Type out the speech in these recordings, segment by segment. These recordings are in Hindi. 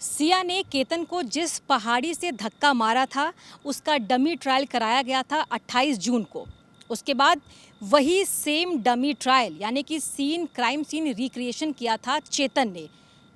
सिया ने केतन को जिस पहाड़ी से धक्का मारा था उसका डमी ट्रायल कराया गया था 28 जून को। उसके बाद वही सेम डमी ट्रायल यानी कि क्राइम सीन रिक्रिएशन किया था चेतन ने।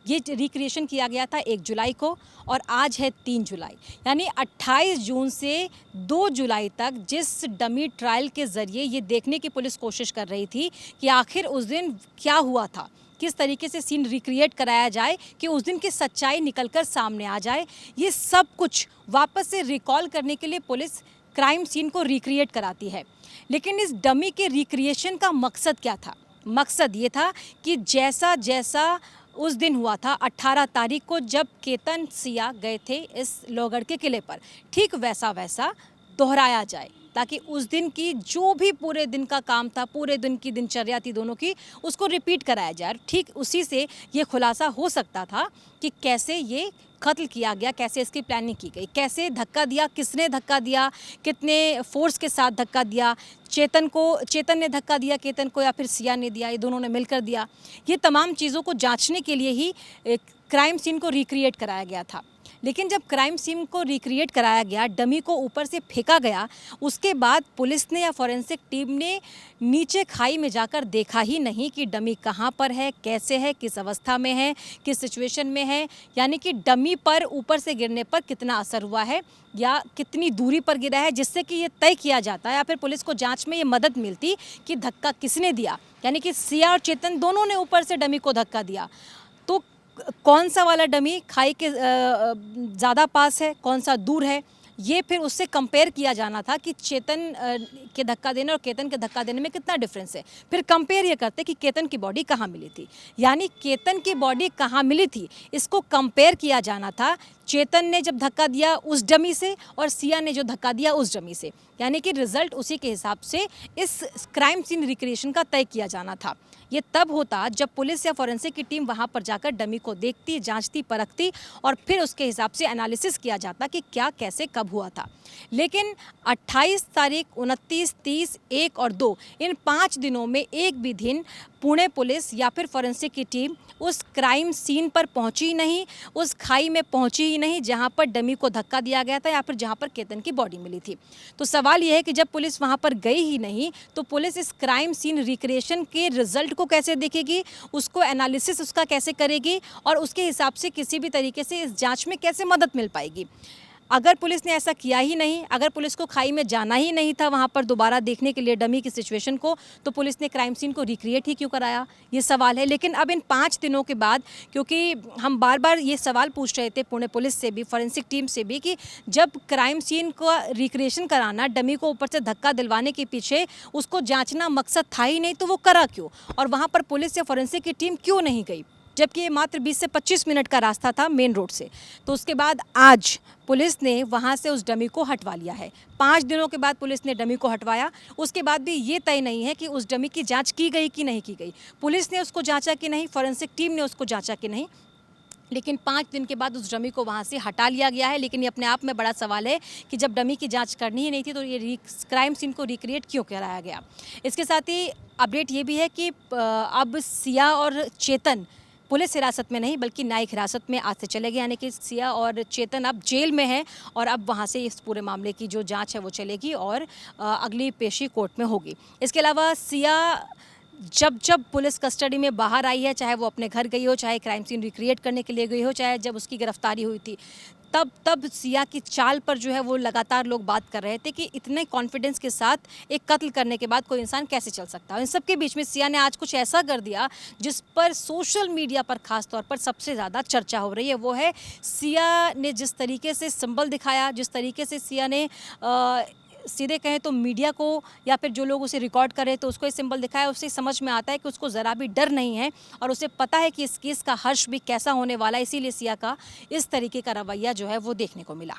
ये रिक्रिएशन किया गया था 1 जुलाई को और आज है 3 जुलाई, यानी 28 जून से 2 जुलाई तक जिस डमी ट्रायल के ज़रिए ये देखने की पुलिस कोशिश कर रही थी कि आखिर उस दिन क्या हुआ था, किस तरीके से सीन रिक्रिएट कराया जाए कि उस दिन की सच्चाई निकलकर सामने आ जाए, ये सब कुछ वापस से रिकॉल करने के लिए पुलिस क्राइम सीन को रिक्रिएट कराती है। लेकिन इस डमी के रिक्रिएशन का मकसद क्या था? मकसद ये था कि जैसा जैसा उस दिन हुआ था 18 तारीख को जब केतन सिया गए थे इस लोहगढ़ के किले पर, ठीक वैसा वैसा दोहराया जाए ताकि उस दिन की जो भी पूरे दिन का काम था, पूरे दिन की दिनचर्या थी दोनों की, उसको रिपीट कराया जाए। ठीक उसी से ये खुलासा हो सकता था कि कैसे ये कत्ल किया गया, कैसे इसकी प्लानिंग की गई, कैसे धक्का दिया, किसने धक्का दिया, कितने फोर्स के साथ धक्का दिया, चेतन ने धक्का दिया केतन को या फिर सिया ने दिया, ये दोनों ने मिलकर दिया। ये तमाम चीज़ों को जांचने के लिए ही क्राइम सीन को रिक्रिएट कराया गया था। लेकिन जब क्राइम सीन को रिक्रिएट कराया गया, डमी को ऊपर से फेंका गया, उसके बाद पुलिस ने या फॉरेंसिक टीम ने नीचे खाई में जाकर देखा ही नहीं कि डमी कहाँ पर है, कैसे है, किस अवस्था में है, किस सिचुएशन में है, यानी कि डमी पर ऊपर से गिरने पर कितना असर हुआ है या कितनी दूरी पर गिरा है, जिससे कि ये तय किया जाता है या फिर पुलिस को जांच में ये मदद मिलती कि धक्का किसने दिया, यानी कि सिया और चेतन दोनों ने ऊपर से डमी को धक्का दिया। तो कौन सा वाला डमी खाई के ज़्यादा पास है, कौन सा दूर है, ये फिर उससे कंपेयर किया जाना था कि चेतन के धक्का देने और केतन के धक्का देने में कितना डिफरेंस है। फिर कंपेयर ये करते कि केतन की बॉडी कहाँ मिली थी, यानी केतन की बॉडी कहाँ मिली थी, इसको कंपेयर किया जाना था चेतन ने जब धक्का दिया उस डमी से और सिया ने जो धक्का दिया उस डमी से, यानी कि रिजल्ट उसी के हिसाब से इस क्राइम सीन रिक्रिएशन का तय किया जाना था। ये तब होता जब पुलिस या फॉरेंसिक की टीम वहाँ पर जाकर डमी को देखती, जांचती, परखती और फिर उसके हिसाब से एनालिसिस किया जाता कि क्या, कैसे, कब हुआ था। लेकिन 28 तारीख, 29, 30, 1 और 2 इन 5 दिनों में एक भी दिन पुणे पुलिस या फिर फॉरेंसिक की टीम उस क्राइम सीन पर पहुंची नहीं, उस खाई में पहुंची ही नहीं जहां पर डमी को धक्का दिया गया था या फिर जहां पर केतन की बॉडी मिली थी। तो सवाल यह है कि जब पुलिस वहां पर गई ही नहीं तो पुलिस इस क्राइम सीन रिक्रिएशन के रिजल्ट को कैसे देखेगी, उसको एनालिसिस उसका कैसे करेगी और उसके हिसाब से किसी भी तरीके से इस जाँच में कैसे मदद मिल पाएगी। अगर पुलिस ने ऐसा किया ही नहीं, अगर पुलिस को खाई में जाना ही नहीं था वहाँ पर दोबारा देखने के लिए डमी की सिचुएशन को, तो पुलिस ने क्राइम सीन को रिक्रिएट ही क्यों कराया, ये सवाल है। लेकिन अब इन 5 दिनों के बाद, क्योंकि हम बार बार ये सवाल पूछ रहे थे पुणे पुलिस से भी, फॉरेंसिक टीम से भी, कि जब क्राइम सीन का रिक्रिएशन कराना, डमी को ऊपर से धक्का दिलवाने के पीछे उसको जाँचना मकसद था ही नहीं, तो वो करा क्यों और वहाँ पर पुलिस या फॉरेंसिक की टीम क्यों नहीं गई, जबकि ये मात्र 20 से 25 मिनट का रास्ता था मेन रोड से। तो उसके बाद आज पुलिस ने वहाँ से उस डमी को हटवा लिया है। 5 दिनों के बाद पुलिस ने डमी को हटवाया। उसके बाद भी ये तय नहीं है कि उस डमी की जांच की गई कि नहीं की गई, पुलिस ने उसको जांचा कि नहीं, फॉरेंसिक टीम ने उसको जांचा कि नहीं। लेकिन 5 दिन के बाद उस डमी को वहाँ से हटा लिया गया है। लेकिन ये अपने आप में बड़ा सवाल है कि जब डमी की जांच करनी ही नहीं थी तो ये क्राइम सीन को रिक्रिएट क्यों कराया गया। इसके साथ ही अपडेट ये भी है कि अब सिया और चेतन पुलिस हिरासत में नहीं बल्कि न्यायिक हिरासत में आज से चले गए, यानी कि सिया और चेतन अब जेल में हैं और अब वहाँ से इस पूरे मामले की जो जांच है वो चलेगी और अगली पेशी कोर्ट में होगी। इसके अलावा सिया जब पुलिस कस्टडी में बाहर आई है, चाहे वो अपने घर गई हो, चाहे क्राइम सीन रिक्रिएट करने के लिए गई हो, चाहे जब उसकी गिरफ्तारी हुई थी, तब सिया की चाल पर जो है वो लगातार लोग बात कर रहे थे कि इतने कॉन्फिडेंस के साथ एक कत्ल करने के बाद कोई इंसान कैसे चल सकता है। इन सब के बीच में सिया ने आज कुछ ऐसा कर दिया जिस पर सोशल मीडिया पर खास तौर पर सबसे ज़्यादा चर्चा हो रही है। वो है सिया ने जिस तरीके से सिंबल दिखाया, जिस तरीके से सिया ने सीधे कहें तो मीडिया को या फिर जो लोग उसे रिकॉर्ड कर रहे थे उसको ये सिंबल दिखाया, उससे समझ में आता है कि उसको ज़रा भी डर नहीं है और उसे पता है कि इस केस का हर्ष भी कैसा होने वाला है। इसीलिए सिया का इस तरीके का रवैया जो है वो देखने को मिला।